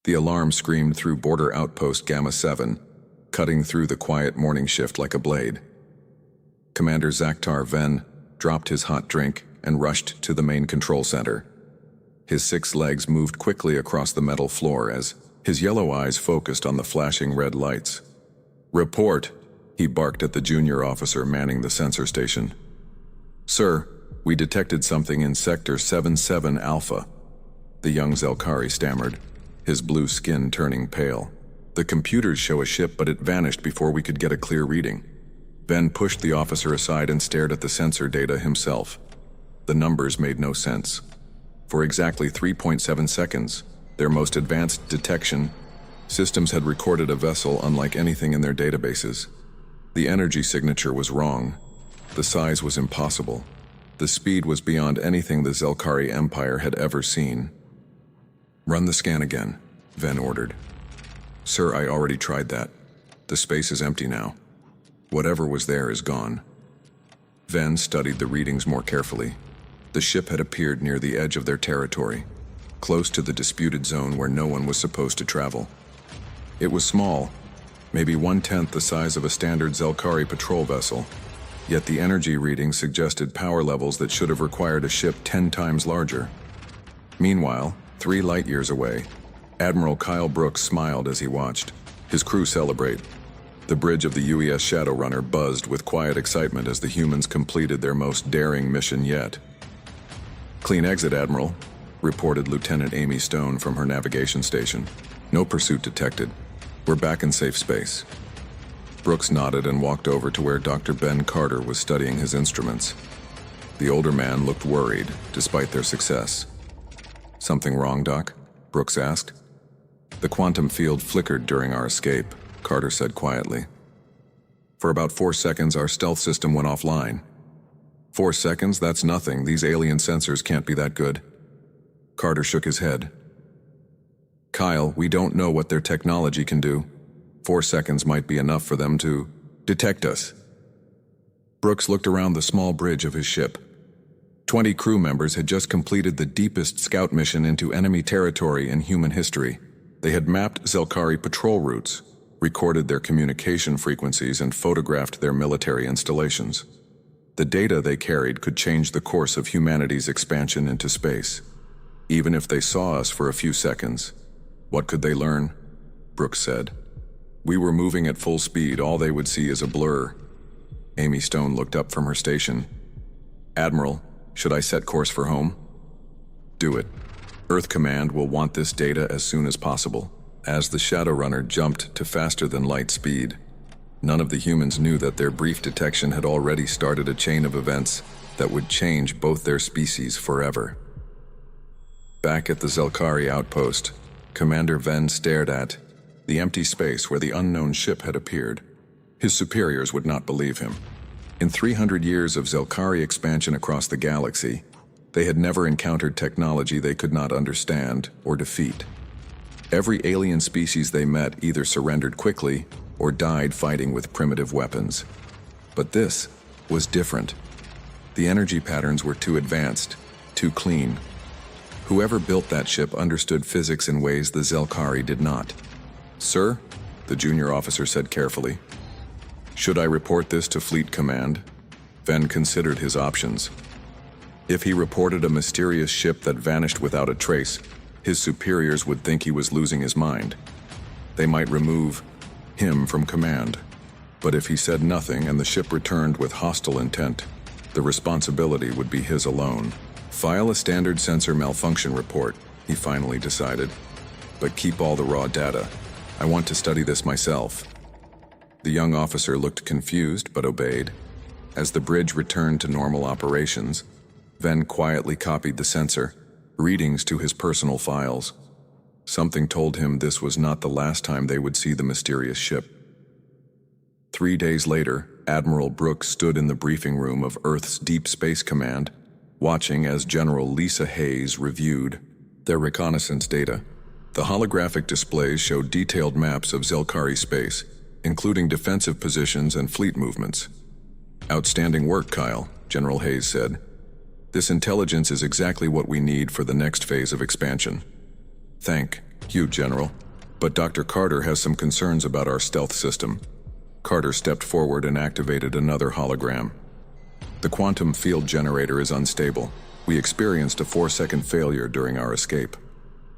The alarm screamed through Border Outpost Gamma 7, cutting through the quiet morning shift like a blade. Commander Zakhtar Ven dropped his hot drink and rushed to the main control center. His 6 legs moved quickly across the metal floor as his yellow eyes focused on the flashing red lights. "Report," he barked at the junior officer manning the sensor station. "Sir, we detected something in Sector 77 Alpha," the young Zelkari stammered, his blue skin turning pale. "The computers show a ship, but it vanished before we could get a clear reading." Ben pushed the officer aside and stared at the sensor data himself. The numbers made no sense. For exactly 3.7 seconds, their most advanced detection systems had recorded a vessel unlike anything in their databases. The energy signature was wrong. The size was impossible. The speed was beyond anything the Zelkari Empire had ever seen. "Run the scan again," Ven ordered. "Sir, I already tried that. The space is empty now. Whatever was there is gone." Ven studied the readings more carefully. The ship had appeared near the edge of their territory, close to the disputed zone where no one was supposed to travel. It was small, maybe 1/10 the size of a standard Zelkari patrol vessel, yet the energy reading suggested power levels that should have required a ship 10 times larger. Meanwhile, 3 light-years away, Admiral Kyle Brooks smiled as he watched his crew celebrate. The bridge of the UES Shadowrunner buzzed with quiet excitement as the humans completed their most daring mission yet. "Clean exit, Admiral," reported Lieutenant Amy Stone from her navigation station. "No pursuit detected. We're back in safe space." Brooks nodded and walked over to where Dr. Ben Carter was studying his instruments. The older man looked worried, despite their success. "Something wrong, Doc?" Brooks asked. "The quantum field flickered during our escape," Carter said quietly. "For about 4 seconds, our stealth system went offline." 4 seconds? That's nothing. These alien sensors can't be that good." Carter shook his head. "Kyle, we don't know what their technology can do. 4 seconds might be enough for them to detect us." Brooks looked around the small bridge of his ship. 20 crew members had just completed the deepest scout mission into enemy territory in human history. They had mapped Zelkari patrol routes, recorded their communication frequencies, and photographed their military installations. The data they carried could change the course of humanity's expansion into space. Even if they saw us for a few seconds, what could they learn? Brooks said. "We were moving at full speed. All they would see is a blur." Amy Stone looked up from her station. "Admiral, should I set course for home?" "Do it. Earth Command will want this data as soon as possible." As the Shadowrunner jumped to faster-than-light speed, none of the humans knew that their brief detection had already started a chain of events that would change both their species forever. Back at the Zelkari outpost, Commander Ven stared at the empty space where the unknown ship had appeared. His superiors would not believe him. In 300 years of Zelkari expansion across the galaxy, they had never encountered technology they could not understand or defeat. Every alien species they met either surrendered quickly or died fighting with primitive weapons. But this was different. The energy patterns were too advanced, too clean. Whoever built that ship understood physics in ways the Zelkari did not. "Sir," the junior officer said carefully, "should I report this to Fleet Command?" Ven considered his options. If he reported a mysterious ship that vanished without a trace, his superiors would think he was losing his mind. They might remove him from command. But if he said nothing and the ship returned with hostile intent, the responsibility would be his alone. "File a standard sensor malfunction report," he finally decided. "But keep all the raw data. I want to study this myself." The young officer looked confused but obeyed. As the bridge returned to normal operations, Ven quietly copied the sensor readings to his personal files. Something told him this was not the last time they would see the mysterious ship. 3 days later, Admiral Brooks stood in the briefing room of Earth's Deep Space Command, watching as General Lisa Hayes reviewed their reconnaissance data. The holographic displays showed detailed maps of Zelkari space, including defensive positions and fleet movements. "Outstanding work, Kyle," General Hayes said. "This intelligence is exactly what we need for the next phase of expansion." "Thank You, General. But Dr. Carter has some concerns about our stealth system. Carter stepped forward and activated another hologram. The quantum field generator is unstable. We experienced a 4-second failure during our escape.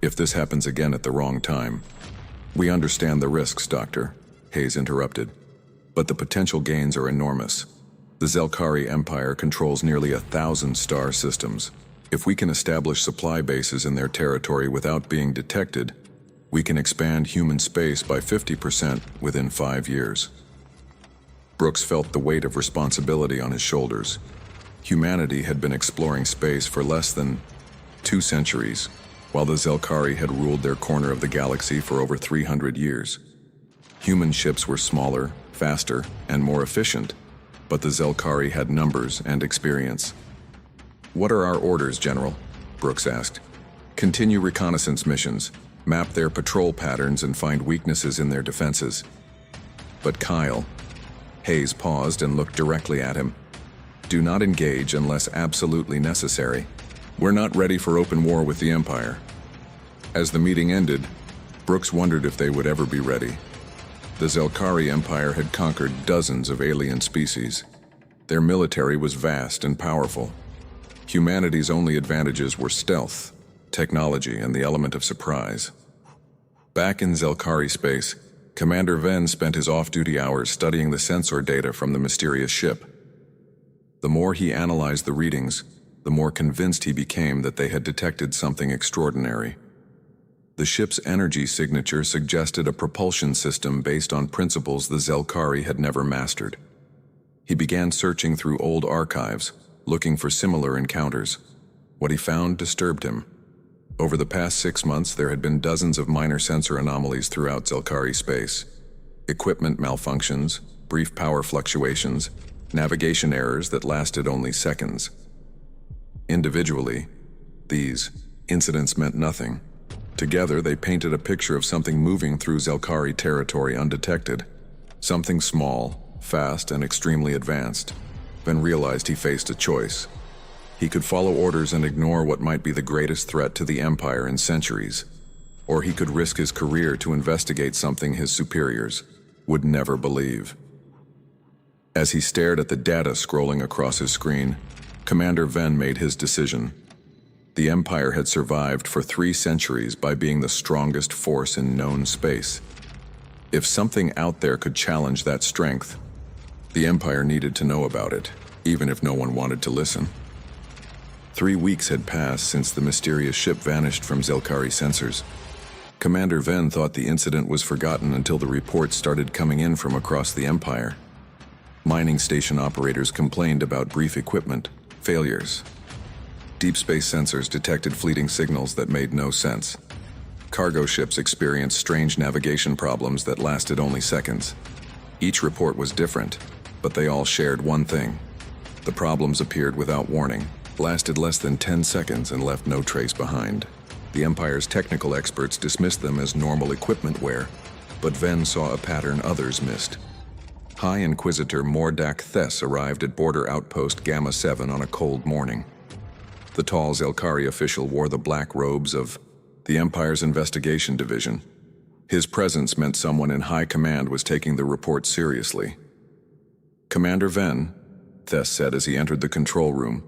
If this happens again at the wrong time... We understand the risks, Doctor, Hayes interrupted. But the potential gains are enormous. The Zelkari Empire controls nearly 1,000 star systems. If we can establish supply bases in their territory without being detected, we can expand human space by 50% within 5 years. Brooks felt the weight of responsibility on his shoulders. Humanity had been exploring space for less than 2 centuries, while the Zelkari had ruled their corner of the galaxy for over 300 years. Human ships were smaller, faster, and more efficient, but the Zelkari had numbers and experience. "What are our orders, General?" Brooks asked. "Continue reconnaissance missions, map their patrol patterns, and find weaknesses in their defenses." "But Kyle..." Hayes paused and looked directly at him. "Do not engage unless absolutely necessary. We're not ready for open war with the Empire." As the meeting ended, Brooks wondered if they would ever be ready. The Zelkari Empire had conquered dozens of alien species. Their military was vast and powerful. Humanity's only advantages were stealth, technology, and the element of surprise. Back in Zelkari space, Commander Venn spent his off-duty hours studying the sensor data from the mysterious ship. The more he analyzed the readings, the more convinced he became that they had detected something extraordinary. The ship's energy signature suggested a propulsion system based on principles the Zelkari had never mastered. He began searching through old archives, looking for similar encounters. What he found disturbed him. Over the past 6 months, there had been dozens of minor sensor anomalies throughout Zelkari space. Equipment malfunctions, brief power fluctuations, navigation errors that lasted only seconds. Individually, these incidents meant nothing. Together, they painted a picture of something moving through Zelkari territory undetected. Something small, fast, and extremely advanced. Ben realized he faced a choice. He could follow orders and ignore what might be the greatest threat to the Empire in centuries. Or he could risk his career to investigate something his superiors would never believe. As he stared at the data scrolling across his screen, Commander Venn made his decision. The Empire had survived for 3 centuries by being the strongest force in known space. If something out there could challenge that strength, the Empire needed to know about it, even if no one wanted to listen. 3 weeks had passed since the mysterious ship vanished from Zelkari sensors. Commander Venn thought the incident was forgotten until the reports started coming in from across the Empire. Mining station operators complained about brief equipment failures. Deep space sensors detected fleeting signals that made no sense. Cargo ships experienced strange navigation problems that lasted only seconds. Each report was different, but they all shared one thing. The problems appeared without warning, lasted less than 10 seconds, and left no trace behind. The Empire's technical experts dismissed them as normal equipment wear, but Venn saw a pattern others missed. High Inquisitor Mordak Thess arrived at border outpost Gamma 7 on a cold morning. The tall Zelkari official wore the black robes of the Empire's investigation division. His presence meant someone in high command was taking the report seriously. "Commander Venn," Thess said as he entered the control room,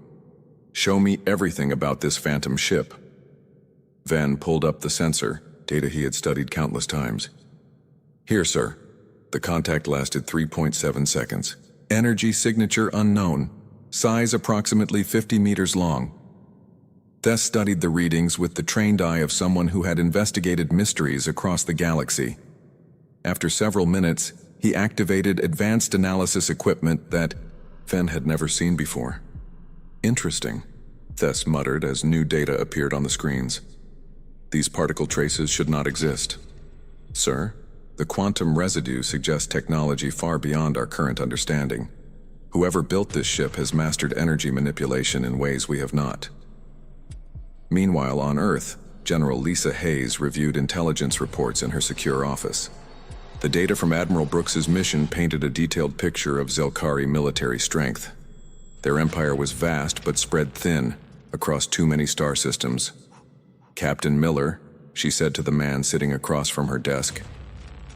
"show me everything about this phantom ship." Venn pulled up the sensor, data he had studied countless times. "Here, sir." The contact lasted 3.7 seconds. "Energy signature unknown. Size approximately 50 meters long." Thess studied the readings with the trained eye of someone who had investigated mysteries across the galaxy. After several minutes, he activated advanced analysis equipment that Venn had never seen before. "Interesting," Thess muttered as new data appeared on the screens. "These particle traces should not exist." "Sir, the quantum residue suggests technology far beyond our current understanding. Whoever built this ship has mastered energy manipulation in ways we have not." Meanwhile, on Earth, General Lisa Hayes reviewed intelligence reports in her secure office. The data from Admiral Brooks's mission painted a detailed picture of Zelkari military strength. Their empire was vast but spread thin across too many star systems. Captain Miller, she said to the man sitting across from her desk.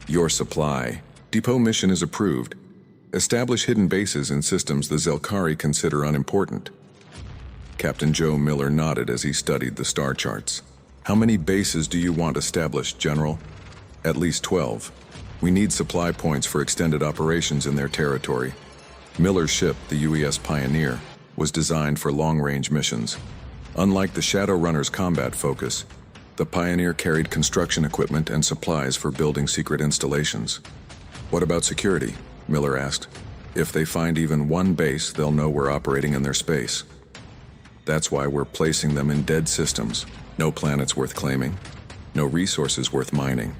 Your supply depot mission is approved. Establish hidden bases in systems the Zelkari consider unimportant. Captain Joe Miller nodded as he studied the star charts. How many bases do you want established, General? At least 12. We need supply points for extended operations in their territory. Miller's ship, the UES Pioneer, was designed for long-range missions. Unlike the Shadowrunner's combat focus, the Pioneer carried construction equipment and supplies for building secret installations. What about security? Miller asked. If they find even one base, they'll know we're operating in their space. That's why we're placing them in dead systems. No planets worth claiming. No resources worth mining.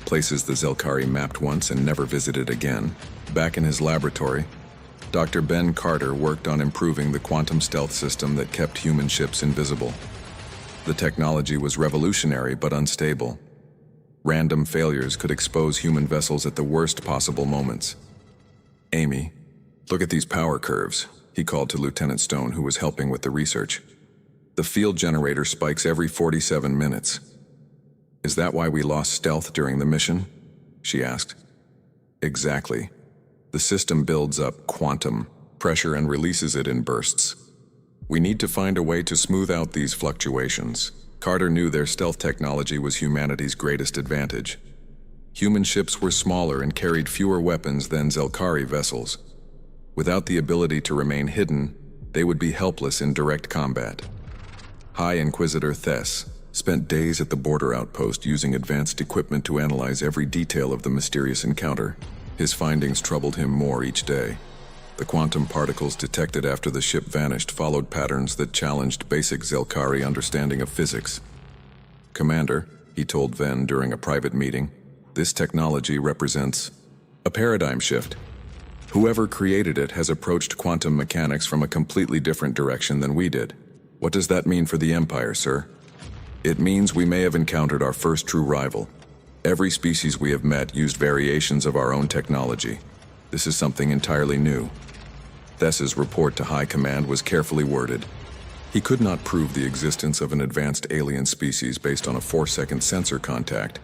Places the Zelkari mapped once and never visited again. Back in his laboratory, Dr. Ben Carter worked on improving the quantum stealth system that kept human ships invisible. The technology was revolutionary but unstable. Random failures could expose human vessels at the worst possible moments. Amy, look at these power curves, he called to Lieutenant Stone, who was helping with the research. The field generator spikes every 47 minutes. Is that why we lost stealth during the mission? She asked. Exactly. The system builds up quantum pressure and releases it in bursts. We need to find a way to smooth out these fluctuations. Carter knew their stealth technology was humanity's greatest advantage. Human ships were smaller and carried fewer weapons than Zelkari vessels. Without the ability to remain hidden, they would be helpless in direct combat. High Inquisitor Thess spent days at the border outpost using advanced equipment to analyze every detail of the mysterious encounter. His findings troubled him more each day. The quantum particles detected after the ship vanished followed patterns that challenged basic Zelkari understanding of physics. Commander, he told Ven during a private meeting, this technology represents a paradigm shift. Whoever created it has approached quantum mechanics from a completely different direction than we did. What does that mean for the Empire, sir? It means we may have encountered our first true rival. Every species we have met used variations of our own technology. This is something entirely new. Thess's report to High Command was carefully worded. He could not prove the existence of an advanced alien species based on a 4-second sensor contact,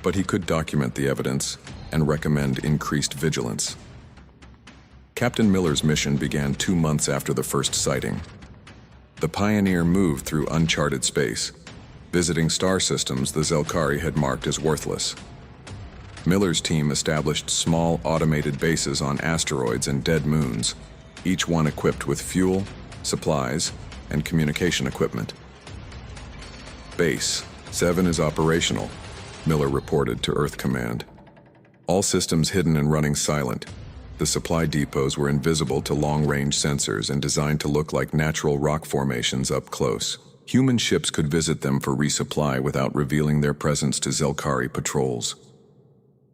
but he could document the evidence and recommend increased vigilance. Captain Miller's mission began 2 months after the first sighting. The Pioneer moved through uncharted space, visiting star systems the Zelkari had marked as worthless. Miller's team established small automated bases on asteroids and dead moons, each one equipped with fuel, supplies, and communication equipment. Base 7 is operational, Miller reported to Earth Command. All systems hidden and running silent. The supply depots were invisible to long-range sensors and designed to look like natural rock formations up close. Human ships could visit them for resupply without revealing their presence to Zelkari patrols.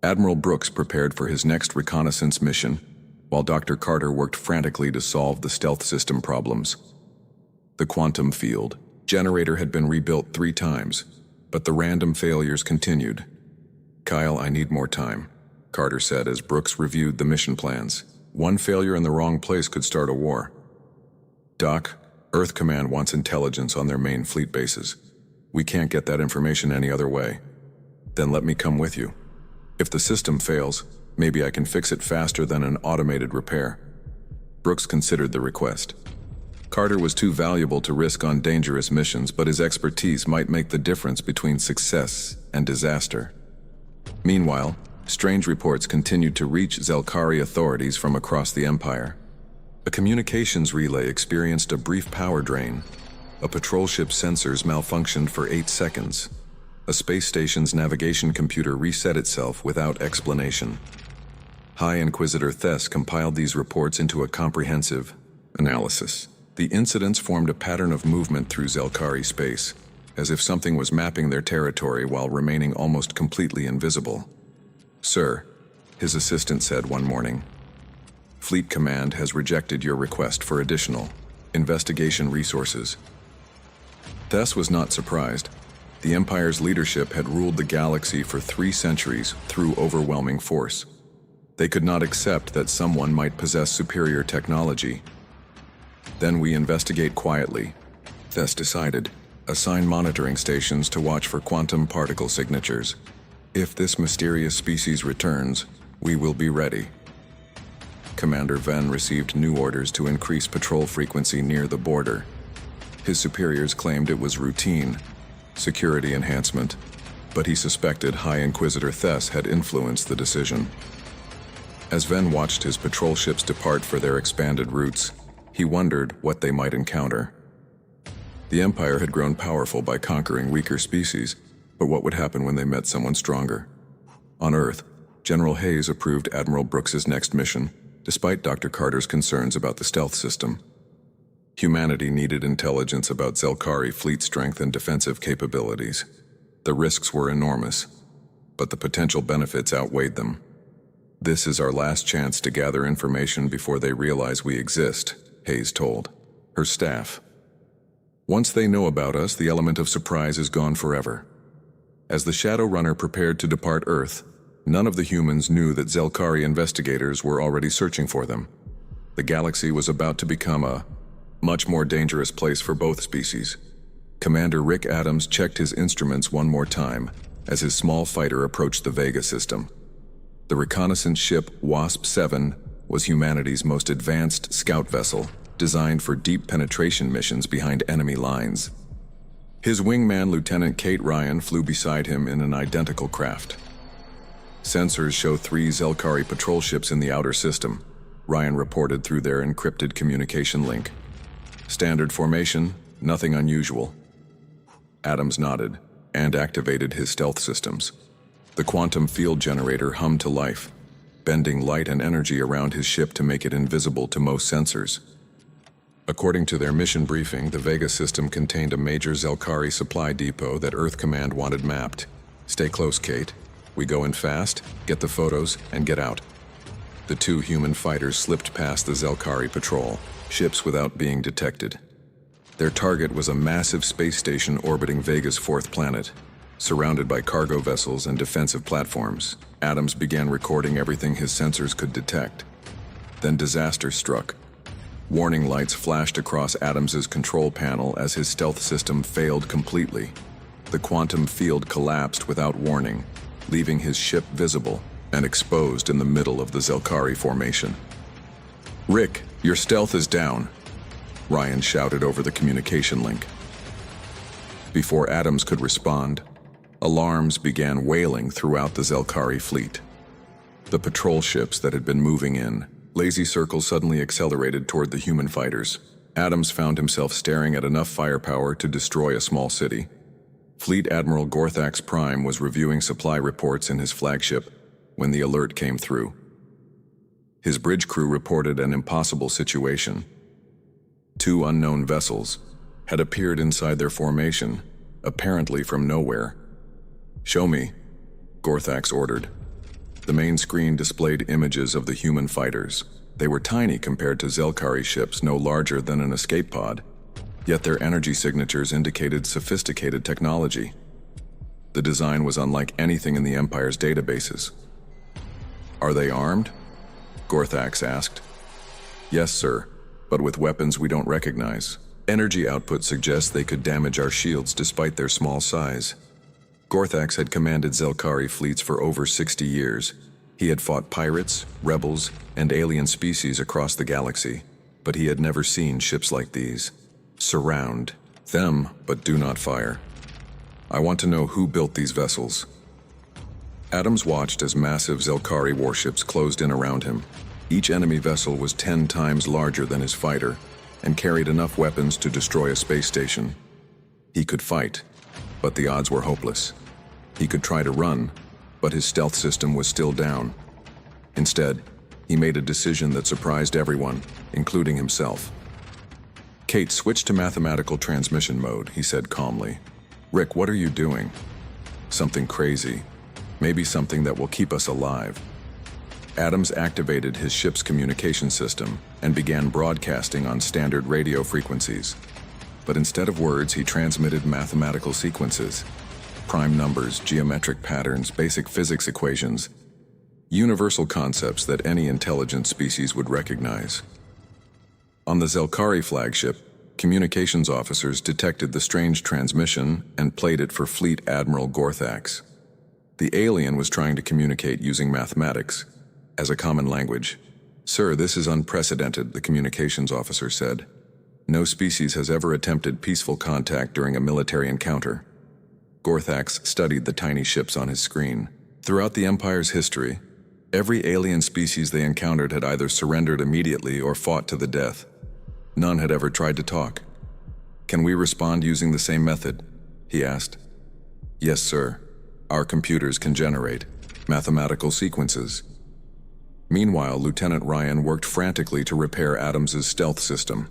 Admiral Brooks prepared for his next reconnaissance mission, while Dr. Carter worked frantically to solve the stealth system problems. The quantum field generator had been rebuilt 3 times, but the random failures continued. Kyle, I need more time, Carter said as Brooks reviewed the mission plans. One failure in the wrong place could start a war. Doc, Earth Command wants intelligence on their main fleet bases. We can't get that information any other way. Then let me come with you. If the system fails, maybe I can fix it faster than an automated repair. Brooks considered the request. Carter was too valuable to risk on dangerous missions, but his expertise might make the difference between success and disaster. Meanwhile, strange reports continued to reach Zelkari authorities from across the Empire. A communications relay experienced a brief power drain. A patrol ship's sensors malfunctioned for 8 seconds. A space station's navigation computer reset itself without explanation. High Inquisitor Thess compiled these reports into a comprehensive analysis. The incidents formed a pattern of movement through Zelkari space, as if something was mapping their territory while remaining almost completely invisible. Sir, his assistant said one morning, Fleet Command has rejected your request for additional investigation resources. Thess was not surprised. The Empire's leadership had ruled the galaxy for 3 centuries through overwhelming force. They could not accept that someone might possess superior technology. Then we investigate quietly, Thess decided. Assign monitoring stations to watch for quantum particle signatures. If this mysterious species returns, we will be ready. Commander Venn received new orders to increase patrol frequency near the border. His superiors claimed it was routine, security enhancement, but he suspected High Inquisitor Thess had influenced the decision. As Venn watched his patrol ships depart for their expanded routes, he wondered what they might encounter. The Empire had grown powerful by conquering weaker species, but what would happen when they met someone stronger? On Earth, General Hayes approved Admiral Brooks's next mission, despite Dr. Carter's concerns about the stealth system. Humanity needed intelligence about Zelkari fleet strength and defensive capabilities. The risks were enormous, but the potential benefits outweighed them. This is our last chance to gather information before they realize we exist, Hayes told her staff. Once they know about us, the element of surprise is gone forever. As the Shadow Runner prepared to depart Earth, none of the humans knew that Zelkari investigators were already searching for them. The galaxy was about to become a much more dangerous place for both species. Commander Rick Adams checked his instruments one more time as his small fighter approached the Vega system. The reconnaissance ship WASP-7 was humanity's most advanced scout vessel, designed for deep penetration missions behind enemy lines. His wingman, Lieutenant Kate Ryan, flew beside him in an identical craft. Sensors show 3 Zelkari patrol ships in the outer system, Ryan reported through their encrypted communication link. Standard formation, nothing unusual. Adams nodded and activated his stealth systems. The quantum field generator hummed to life, bending light and energy around his ship to make it invisible to most sensors. According to their mission briefing, the Vega system contained a major Zelkari supply depot that Earth Command wanted mapped. Stay close, Kate. We go in fast, get the photos, and get out. The 2 human fighters slipped past the Zelkari patrol ships without being detected. Their target was a massive space station orbiting Vega's 4th planet. Surrounded by cargo vessels and defensive platforms, Adams began recording everything his sensors could detect. Then disaster struck. Warning lights flashed across Adams's control panel as his stealth system failed completely. The quantum field collapsed without warning, leaving his ship visible and exposed in the middle of the Zelkari formation. "Rick, your stealth is down," Ryan shouted over the communication link. Before Adams could respond, alarms began wailing throughout the Zelkari fleet. The patrol ships that had been moving in lazy circles suddenly accelerated toward the human fighters. Adams found himself staring at enough firepower to destroy a small city. Fleet Admiral Gorthax Prime was reviewing supply reports in his flagship when the alert came through. His bridge crew reported an impossible situation. 2 unknown vessels had appeared inside their formation, apparently from nowhere. "Show me," Gorthax ordered. The main screen displayed images of the human fighters. They were tiny compared to Zelkari ships, no larger than an escape pod, yet their energy signatures indicated sophisticated technology. The design was unlike anything in the Empire's databases. "Are they armed?" Gorthax asked. "Yes, sir, but with weapons we don't recognize. Energy output suggests they could damage our shields despite their small size." Gorthax had commanded Zelkari fleets for over 60 years. He had fought pirates, rebels, and alien species across the galaxy, but he had never seen ships like these. "Surround them, but do not fire. I want to know who built these vessels." Adams watched as massive Zelkari warships closed in around him. Each enemy vessel was 10 times larger than his fighter and carried enough weapons to destroy a space station. He could fight, but the odds were hopeless. He could try to run, but his stealth system was still down. Instead, he made a decision that surprised everyone, including himself. "Kate, switch to mathematical transmission mode," he said calmly. "Rick, what are you doing?" "Something crazy. Maybe something that will keep us alive." Adams activated his ship's communication system and began broadcasting on standard radio frequencies. But instead of words, he transmitted mathematical sequences. Prime numbers, geometric patterns, basic physics equations. Universal concepts that any intelligent species would recognize. On the Zelkari flagship, communications officers detected the strange transmission and played it for Fleet Admiral Gorthax. The alien was trying to communicate using mathematics as a common language. "Sir, this is unprecedented," the communications officer said. "No species has ever attempted peaceful contact during a military encounter." Gorthax studied the tiny ships on his screen. Throughout the Empire's history, every alien species they encountered had either surrendered immediately or fought to the death. None had ever tried to talk. "Can we respond using the same method?" he asked. "Yes, sir. Our computers can generate mathematical sequences." Meanwhile, Lieutenant Ryan worked frantically to repair Adams's stealth system.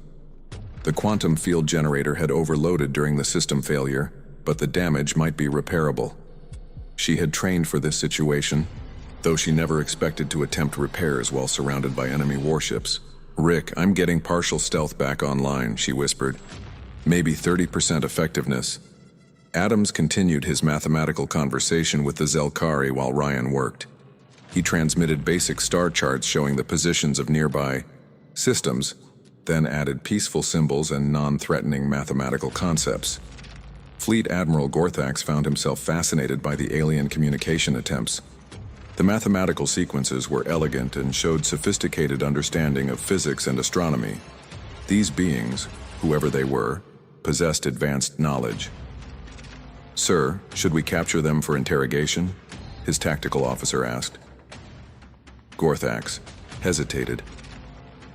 The quantum field generator had overloaded during the system failure, but the damage might be repairable. She had trained for this situation, though she never expected to attempt repairs while surrounded by enemy warships. "Rick, I'm getting partial stealth back online," she whispered. "Maybe 30% effectiveness." Adams continued his mathematical conversation with the Zelkari while Ryan worked. He transmitted basic star charts showing the positions of nearby systems, then added peaceful symbols and non-threatening mathematical concepts. Fleet Admiral Gorthax found himself fascinated by the alien communication attempts. The mathematical sequences were elegant and showed sophisticated understanding of physics and astronomy. These beings, whoever they were, possessed advanced knowledge. "Sir, should we capture them for interrogation?" his tactical officer asked. Gorthax hesitated.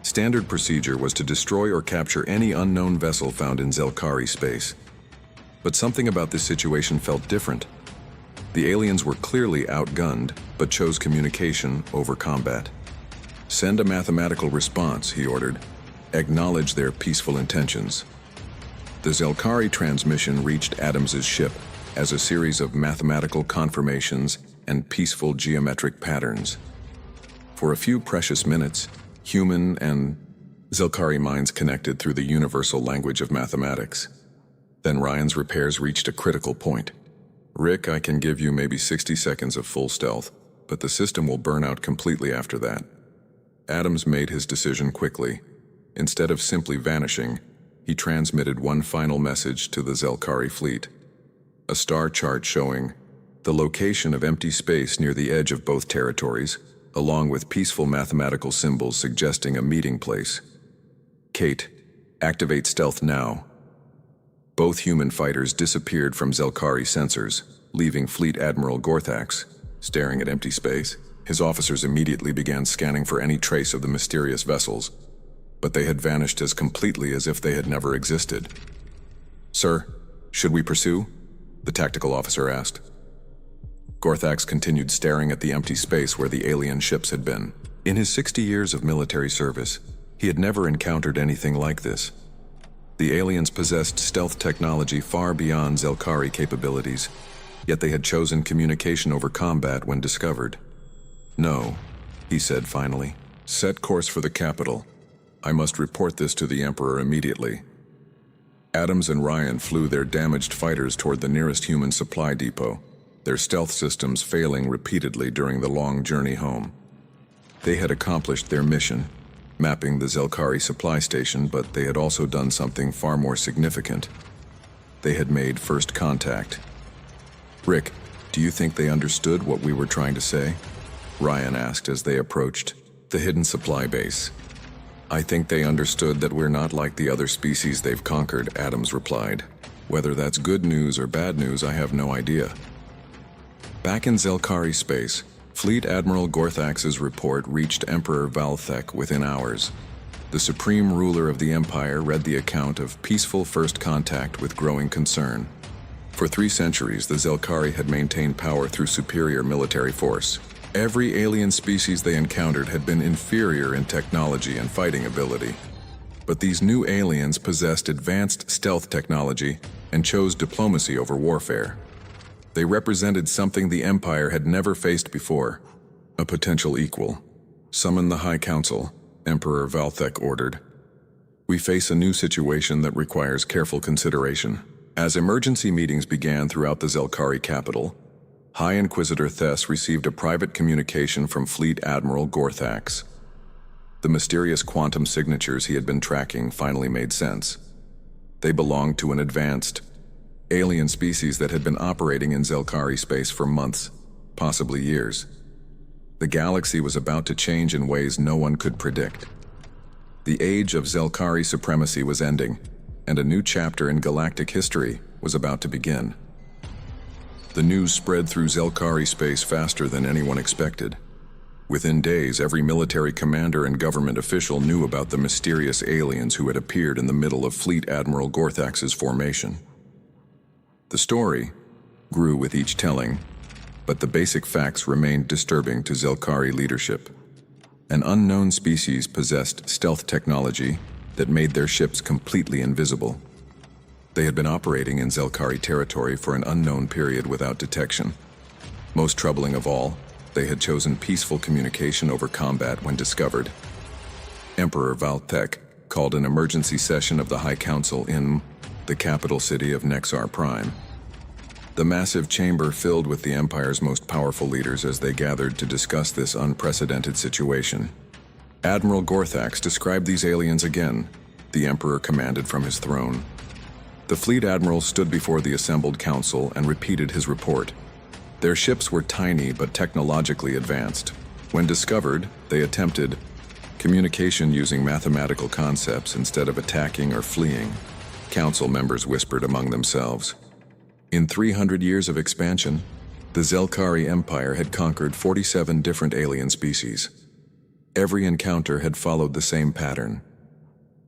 Standard procedure was to destroy or capture any unknown vessel found in Zelkari space. But something about this situation felt different. The aliens were clearly outgunned, but chose communication over combat. "Send a mathematical response," he ordered. "Acknowledge their peaceful intentions." The Zelkari transmission reached Adams's ship as a series of mathematical confirmations and peaceful geometric patterns. For a few precious minutes, human and Zelkari minds connected through the universal language of mathematics. Then Ryan's repairs reached a critical point. "Rick, I can give you maybe 60 seconds of full stealth, but the system will burn out completely after that." Adams made his decision quickly. Instead of simply vanishing, he transmitted one final message to the Zelkari fleet. A star chart showing the location of empty space near the edge of both territories, along with peaceful mathematical symbols suggesting a meeting place. "Kate, activate stealth now." Both human fighters disappeared from Zelkari sensors, leaving Fleet Admiral Gorthax staring at empty space. His officers immediately began scanning for any trace of the mysterious vessels, but they had vanished as completely as if they had never existed. "Sir, should we pursue?" the tactical officer asked. Gorthax continued staring at the empty space where the alien ships had been. In his 60 years of military service, he had never encountered anything like this. The aliens possessed stealth technology far beyond Zelkari capabilities, yet they had chosen communication over combat when discovered. "No," he said finally. "Set course for the capital. I must report this to the Emperor immediately." Adams and Ryan flew their damaged fighters toward the nearest human supply depot, their stealth systems failing repeatedly during the long journey home. They had accomplished their mission, mapping the Zelkari supply station, but they had also done something far more significant. They had made first contact. "Rick, do you think they understood what we were trying to say?" Ryan asked as they approached the hidden supply base. "I think they understood that we're not like the other species they've conquered," Adams replied. "Whether that's good news or bad news, I have no idea." Back in Zelkari space, Fleet Admiral Gorthax's report reached Emperor Valthek within hours. The supreme ruler of the Empire read the account of peaceful first contact with growing concern. For 3 centuries, the Zelkari had maintained power through superior military force. Every alien species they encountered had been inferior in technology and fighting ability. But these new aliens possessed advanced stealth technology and chose diplomacy over warfare. They represented something the Empire had never faced before, a potential equal. "Summon the High Council," Emperor Valthek ordered. "We face a new situation that requires careful consideration." As emergency meetings began throughout the Zelkari capital, High Inquisitor Thess received a private communication from Fleet Admiral Gorthax. The mysterious quantum signatures he had been tracking finally made sense. They belonged to an advanced alien species that had been operating in Zelkari space for months, possibly years. The galaxy was about to change in ways no one could predict. The age of Zelkari supremacy was ending, and a new chapter in galactic history was about to begin. The news spread through Zelkari space faster than anyone expected. Within days, every military commander and government official knew about the mysterious aliens who had appeared in the middle of Fleet Admiral Gorthax's formation. The story grew with each telling, but the basic facts remained disturbing to Zelkari leadership. An unknown species possessed stealth technology that made their ships completely invisible. They had been operating in Zelkari territory for an unknown period without detection. Most troubling of all, they had chosen peaceful communication over combat when discovered. Emperor Valtek called an emergency session of the High Council in the capital city of Nexar Prime. The massive chamber filled with the Empire's most powerful leaders as they gathered to discuss this unprecedented situation. Admiral Gorthax described these aliens again, the Emperor commanded from his throne. The Fleet Admiral stood before the assembled council and repeated his report. Their ships were tiny but technologically advanced. When discovered, they attempted communication using mathematical concepts instead of attacking or fleeing. Council members whispered among themselves. In 300 years of expansion, the Zelkari Empire had conquered 47 different alien species. Every encounter had followed the same pattern.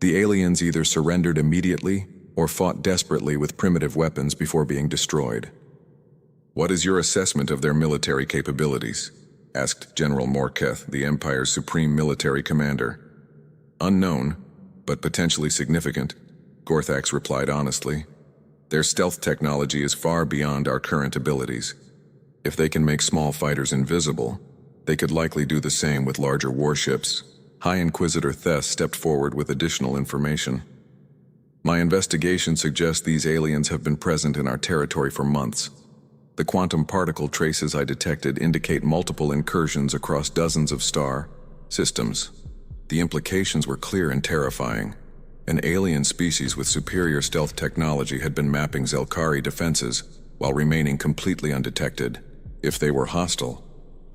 The aliens either surrendered immediately or fought desperately with primitive weapons before being destroyed. "What is your assessment of their military capabilities?" asked General Morketh, the Empire's supreme military commander. "Unknown, but potentially significant," Gorthax replied honestly. "Their stealth technology is far beyond our current abilities. If they can make small fighters invisible, they could likely do the same with larger warships." High Inquisitor Thess stepped forward with additional information. "My investigation suggests these aliens have been present in our territory for months. The quantum particle traces I detected indicate multiple incursions across dozens of star systems. The implications were clear and terrifying. An alien species with superior stealth technology had been mapping Zelkari defenses while remaining completely undetected. If they were hostile,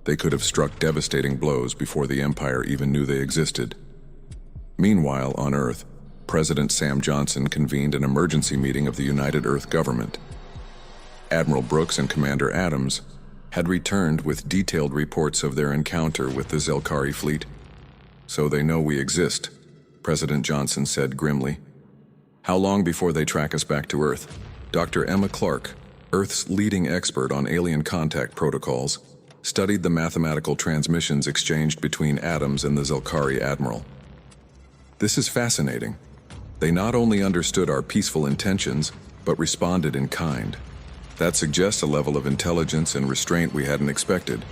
they could have struck devastating blows before the Empire even knew they existed." Meanwhile, on Earth, President Sam Johnson convened an emergency meeting of the United Earth Government. Admiral Brooks and Commander Adams had returned with detailed reports of their encounter with the Zelkari fleet. "So they know we exist," President Johnson said grimly. "How long before they track us back to Earth?" Dr. Emma Clark, Earth's leading expert on alien contact protocols, studied the mathematical transmissions exchanged between Adams and the Zelkari Admiral. "This is fascinating. They not only understood our peaceful intentions, but responded in kind. That suggests a level of intelligence and restraint we hadn't expected."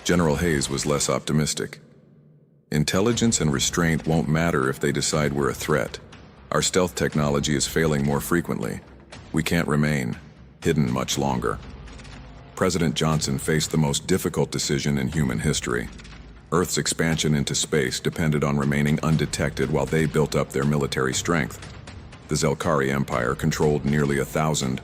General Hayes was less optimistic. "Intelligence and restraint won't matter if they decide we're a threat. Our stealth technology is failing more frequently. We can't remain hidden much longer." President Johnson faced the most difficult decision in human history. Earth's expansion into space depended on remaining undetected while they built up their military strength. The Zelkari Empire controlled nearly 1,000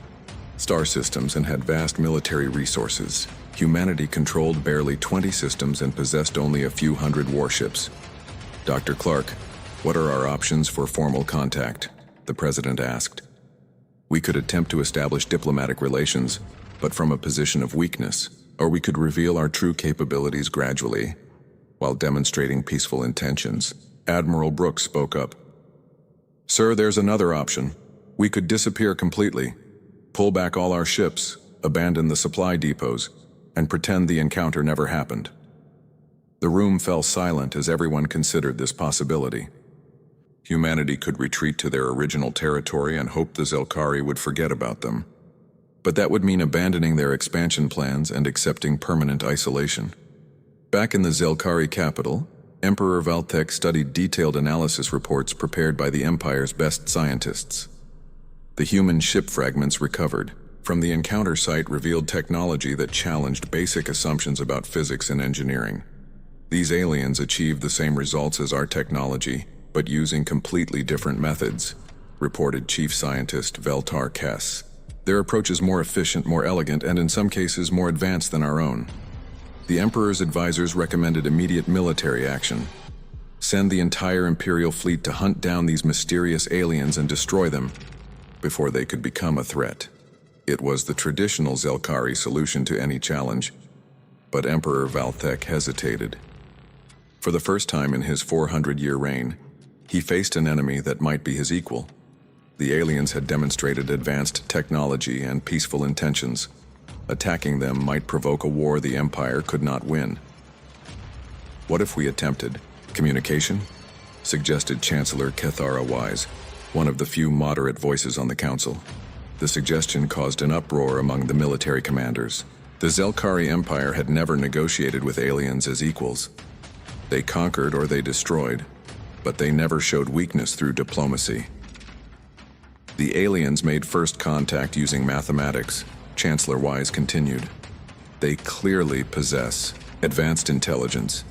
star systems and had vast military resources. Humanity controlled barely 20 systems and possessed only a few hundred warships. "Dr. Clark, what are our options for formal contact?" the president asked. "We could attempt to establish diplomatic relations, but from a position of weakness, or we could reveal our true capabilities gradually, while demonstrating peaceful intentions." Admiral Brooks spoke up. "Sir, there's another option. We could disappear completely, pull back all our ships, abandon the supply depots, and pretend the encounter never happened." The room fell silent as everyone considered this possibility. Humanity could retreat to their original territory and hope the Zelkari would forget about them. But that would mean abandoning their expansion plans and accepting permanent isolation. Back in the Zelkari capital, Emperor Valtek studied detailed analysis reports prepared by the Empire's best scientists. The human ship fragments recovered from the encounter site revealed technology that challenged basic assumptions about physics and engineering. These aliens achieved the same results as our technology, but using completely different methods. reported Chief Scientist Veltar Kess. Their approach is more efficient, more elegant, and in some cases more advanced than our own. The Emperor's advisors recommended immediate military action. Send the entire Imperial fleet to hunt down these mysterious aliens and destroy them before they could become a threat. It was the traditional Zelkari solution to any challenge, but Emperor Valthek hesitated. For the first time in his 400-year reign, he faced an enemy that might be his equal. The aliens had demonstrated advanced technology and peaceful intentions. Attacking them might provoke a war the Empire could not win. What if we attempted communication? Suggested Chancellor Kethara Wise, one of the few moderate voices on the council. The suggestion caused an uproar among the military commanders. The Zelkari Empire had never negotiated with aliens as equals. They conquered or they destroyed, but they never showed weakness through diplomacy. The aliens made first contact using mathematics, Chancellor Wise continued. They clearly possess advanced intelligence.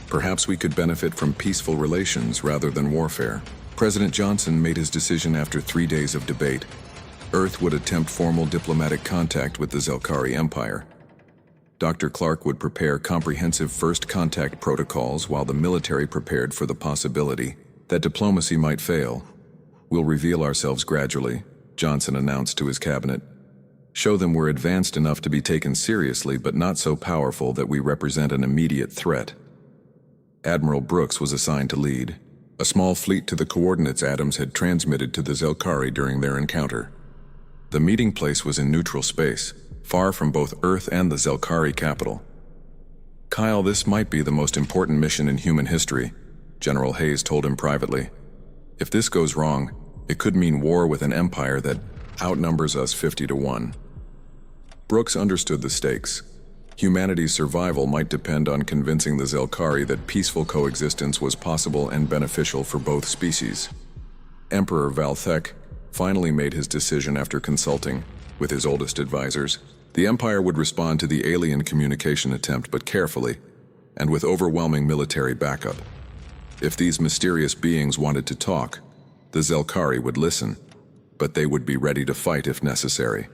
Perhaps we could benefit from peaceful relations rather than warfare. President Johnson made his decision after 3 days of debate. Earth would attempt formal diplomatic contact with the Zelkari Empire. Dr. Clark would prepare comprehensive first contact protocols while the military prepared for the possibility that diplomacy might fail. We'll reveal ourselves gradually, Johnson announced to his cabinet. Show them we're advanced enough to be taken seriously, but not so powerful that we represent an immediate threat. Admiral Brooks was assigned to lead. A small fleet to the coordinates Adams had transmitted to the Zelkari during their encounter. The meeting place was in neutral space, far from both Earth and the Zelkari capital. Kyle, this might be the most important mission in human history, General Hayes told him privately. If this goes wrong, it could mean war with an empire that outnumbers us 50-1. Brooks understood the stakes. Humanity's survival might depend on convincing the Zelkari that peaceful coexistence was possible and beneficial for both species. Emperor Valthek finally made his decision after consulting with his oldest advisors. The Empire would respond to the alien communication attempt, but carefully, and with overwhelming military backup. If these mysterious beings wanted to talk, the Zelkari would listen, but they would be ready to fight if necessary.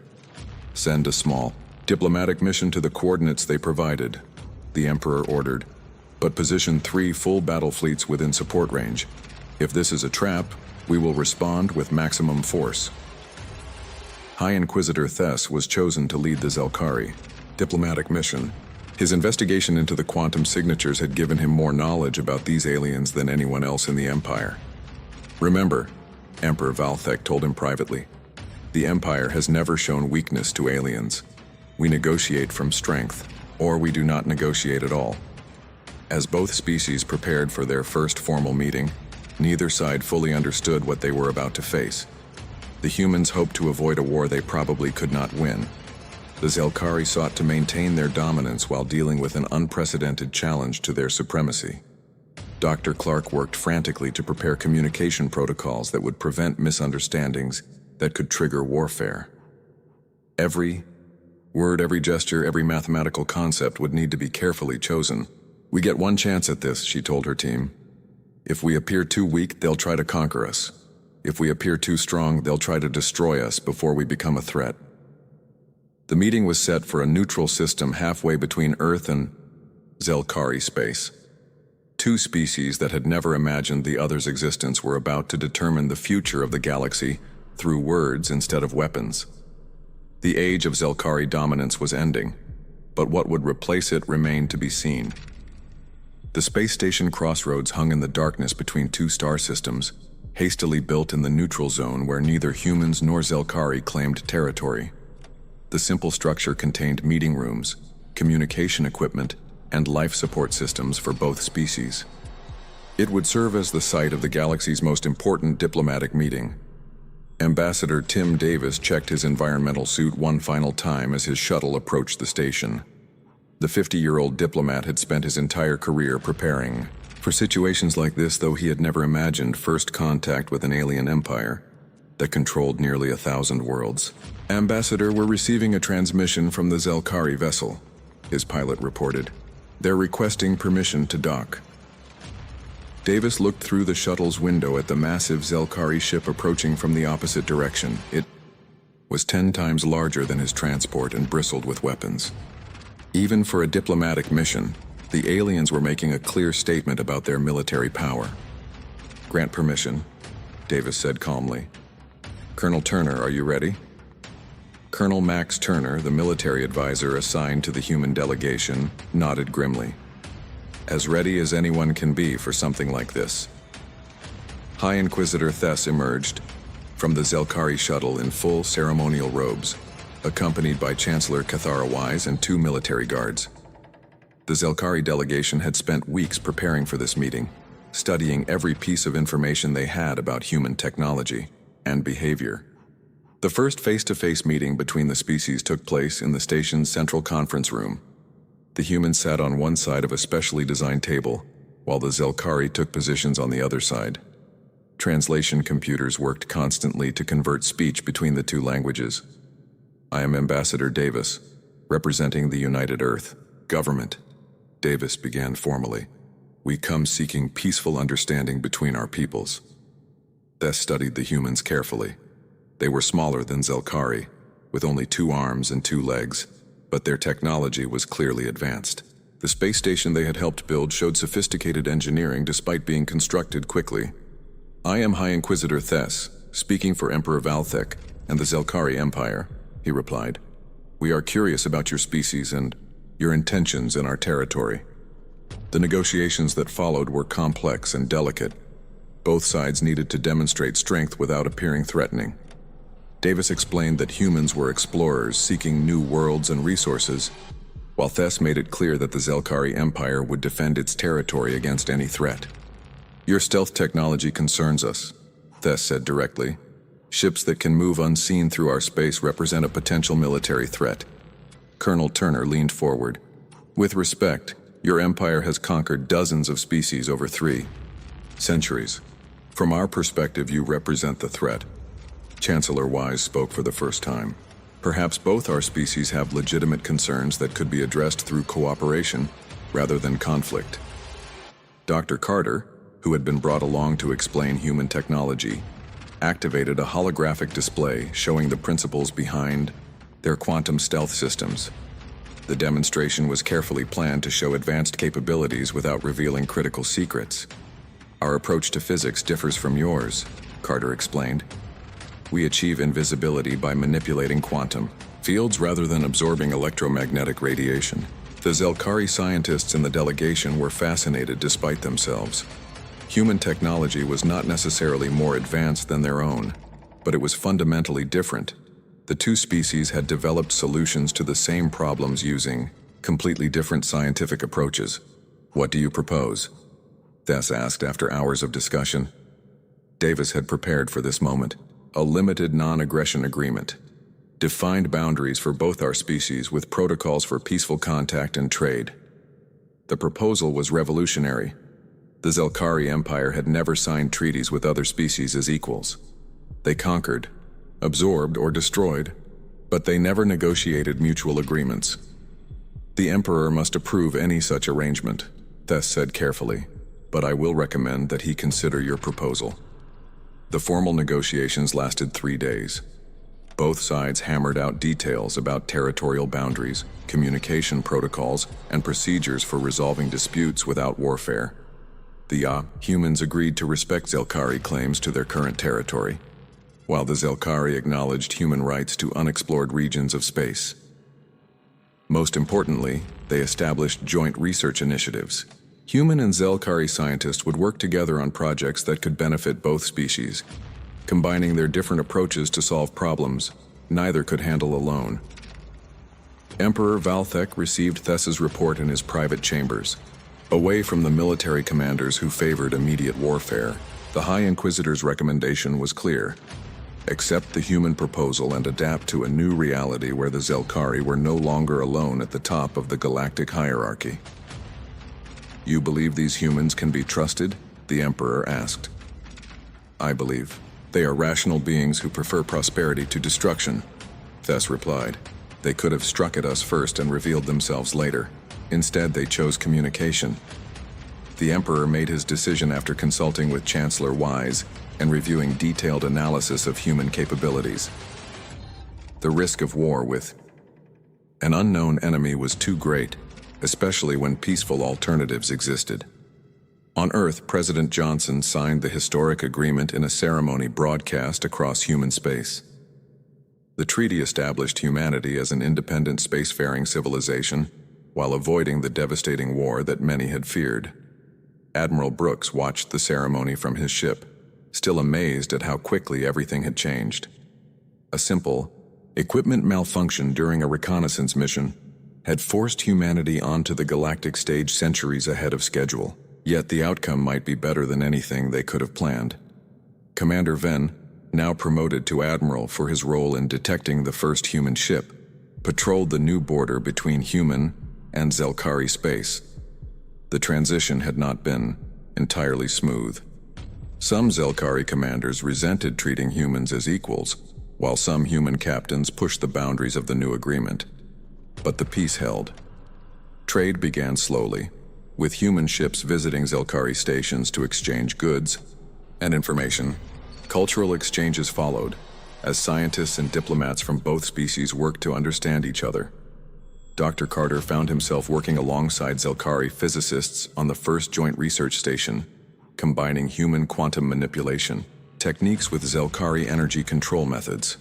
Send a small diplomatic mission to the coordinates they provided, the Emperor ordered, but position 3 full battle fleets within support range. If this is a trap, we will respond with maximum force. High Inquisitor Thess was chosen to lead the Zelkari diplomatic mission. His investigation into the quantum signatures had given him more knowledge about these aliens than anyone else in the Empire. Remember, Emperor Valthek told him privately, the Empire has never shown weakness to aliens. We negotiate from strength, or we do not negotiate at all. As both species prepared for their first formal meeting, neither side fully understood what they were about to face. The humans hoped to avoid a war they probably could not win. The Zelkari sought to maintain their dominance while dealing with an unprecedented challenge to their supremacy. Dr. Clark worked frantically to prepare communication protocols that would prevent misunderstandings that could trigger warfare. Every word, every gesture, every mathematical concept would need to be carefully chosen. We get one chance at this, she told her team. If we appear too weak, they'll try to conquer us. If we appear too strong, they'll try to destroy us before we become a threat. The meeting was set for a neutral system halfway between Earth and Zelkari space. 2 species that had never imagined the other's existence were about to determine the future of the galaxy through words instead of weapons. The age of Zelkari dominance was ending, but what would replace it remained to be seen. The space station Crossroads hung in the darkness between 2 star systems, hastily built in the neutral zone where neither humans nor Zelkari claimed territory. The simple structure contained meeting rooms, communication equipment, and life support systems for both species. It would serve as the site of the galaxy's most important diplomatic meeting. Ambassador Tim Davis checked his environmental suit one final time as his shuttle approached the station. The 50-year-old diplomat had spent his entire career preparing for situations like this, though he had never imagined first contact with an alien empire that controlled nearly 1,000 worlds. Ambassador, we're receiving a transmission from the Zelkari vessel, his pilot reported. They're requesting permission to dock. Davis looked through the shuttle's window at the massive Zelkari ship approaching from the opposite direction. It was 10 times larger than his transport and bristled with weapons. Even for a diplomatic mission, the aliens were making a clear statement about their military power. "Grant permission," Davis said calmly. "Colonel Turner, are you ready?" Colonel Max Turner, the military advisor assigned to the human delegation, nodded grimly. "As ready as anyone can be for something like this." High Inquisitor Thess emerged from the Zelkari shuttle in full ceremonial robes, accompanied by Chancellor Cathara Wise and 2 military guards. The Zelkari delegation had spent weeks preparing for this meeting, studying every piece of information they had about human technology and behavior. The first face-to-face meeting between the species took place in the station's central conference room. The humans sat on one side of a specially designed table, while the Zelkari took positions on the other side. Translation computers worked constantly to convert speech between the 2 languages. "I am Ambassador Davis, representing the United Earth government," Davis began formally. "We come seeking peaceful understanding between our peoples." Thess studied the humans carefully. They were smaller than Zelkari, with only 2 arms and 2 legs, but their technology was clearly advanced. The space station they had helped build showed sophisticated engineering despite being constructed quickly. "I am High Inquisitor Thess, speaking for Emperor Valthek and the Zelkari Empire," he replied. "We are curious about your species and your intentions in our territory." The negotiations that followed were complex and delicate. Both sides needed to demonstrate strength without appearing threatening. Davis explained that humans were explorers seeking new worlds and resources, while Thess made it clear that the Zelkari Empire would defend its territory against any threat. "Your stealth technology concerns us," Thess said directly. "Ships that can move unseen through our space represent a potential military threat." Colonel Turner leaned forward. "With respect, your empire has conquered dozens of species over 3 centuries. From our perspective, you represent the threat." Chancellor Wise spoke for the first time. "Perhaps both our species have legitimate concerns that could be addressed through cooperation rather than conflict." Dr. Carter, who had been brought along to explain human technology, activated a holographic display showing the principles behind their quantum stealth systems. The demonstration was carefully planned to show advanced capabilities without revealing critical secrets. "Our approach to physics differs from yours," Carter explained. "We achieve invisibility by manipulating quantum fields rather than absorbing electromagnetic radiation." The Zelkari scientists in the delegation were fascinated despite themselves. Human technology was not necessarily more advanced than their own, but it was fundamentally different. The 2 species had developed solutions to the same problems using completely different scientific approaches. "What do you propose?" Thess asked after hours of discussion. Davis had prepared for this moment. "A limited non-aggression agreement. Defined boundaries for both our species with protocols for peaceful contact and trade." The proposal was revolutionary. The Zelkari Empire had never signed treaties with other species as equals. They conquered, absorbed, or destroyed, but they never negotiated mutual agreements. "The Emperor must approve any such arrangement," Thess said carefully, "but I will recommend that he consider your proposal." The formal negotiations lasted 3 days. Both sides hammered out details about territorial boundaries, communication protocols, and procedures for resolving disputes without warfare. The humans agreed to respect Zelkari claims to their current territory, while the Zelkari acknowledged human rights to unexplored regions of space. Most importantly, they established joint research initiatives. Human and Zelkari scientists would work together on projects that could benefit both species, combining their different approaches to solve problems neither could handle alone. Emperor Valthek received Thess's report in his private chambers. Away from the military commanders who favored immediate warfare, the High Inquisitor's recommendation was clear: accept the human proposal and adapt to a new reality where the Zelkari were no longer alone at the top of the galactic hierarchy. "You believe these humans can be trusted?" the Emperor asked. "I believe. They are rational beings who prefer prosperity to destruction," Thess replied. "They could have struck at us first and revealed themselves later. Instead, they chose communication." The Emperor made his decision after consulting with Chancellor Wise and reviewing detailed analysis of human capabilities. The risk of war with an unknown enemy was too great, especially when peaceful alternatives existed. On Earth, President Johnson signed the historic agreement in a ceremony broadcast across human space. The treaty established humanity as an independent spacefaring civilization while avoiding the devastating war that many had feared. Admiral Brooks watched the ceremony from his ship, still amazed at how quickly everything had changed. A simple equipment malfunction during a reconnaissance mission had forced humanity onto the galactic stage centuries ahead of schedule. Yet the outcome might be better than anything they could have planned. Commander Venn, now promoted to Admiral for his role in detecting the first human ship, patrolled the new border between human and Zelkari space. The transition had not been entirely smooth. Some Zelkari commanders resented treating humans as equals, while some human captains pushed the boundaries of the new agreement. But the peace held. Trade began slowly, with human ships visiting Zelkari stations to exchange goods and information. Cultural exchanges followed, as scientists and diplomats from both species worked to understand each other. Dr. Carter found himself working alongside Zelkari physicists on the first joint research station, combining human quantum manipulation techniques with Zelkari energy control methods.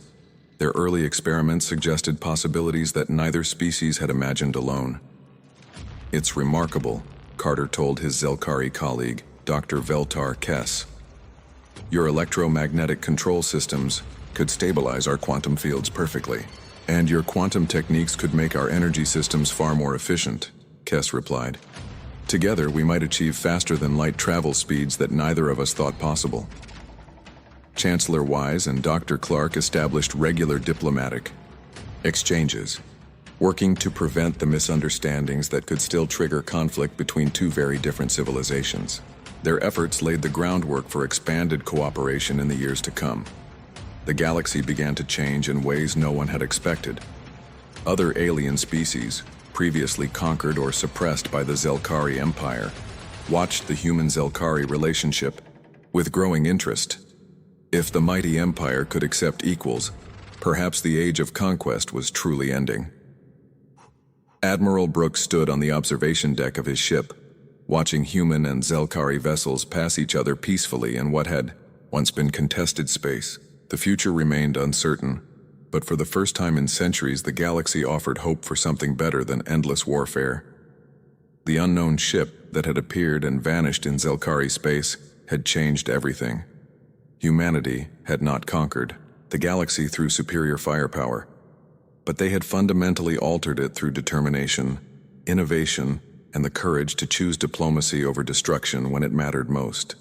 Their early experiments suggested possibilities that neither species had imagined alone. "It's remarkable," Carter told his Zelkari colleague, Dr. Veltar Kess. "Your electromagnetic control systems could stabilize our quantum fields perfectly, and your quantum techniques could make our energy systems far more efficient," Kess replied. "Together, we might achieve faster-than-light travel speeds that neither of us thought possible." Chancellor Wise and Dr. Clark established regular diplomatic exchanges, working to prevent the misunderstandings that could still trigger conflict between two very different civilizations. Their efforts laid the groundwork for expanded cooperation in the years to come. The galaxy began to change in ways no one had expected. Other alien species, previously conquered or suppressed by the Zelkari Empire, watched the human-Zelkari relationship with growing interest. If the mighty empire could accept equals, perhaps the age of conquest was truly ending. Admiral Brooks stood on the observation deck of his ship, watching human and Zelkari vessels pass each other peacefully in what had once been contested space. The future remained uncertain, but for the first time in centuries, the galaxy offered hope for something better than endless warfare. The unknown ship that had appeared and vanished in Zelkari space had changed everything. Humanity had not conquered the galaxy through superior firepower, but they had fundamentally altered it through determination, innovation, and the courage to choose diplomacy over destruction when it mattered most.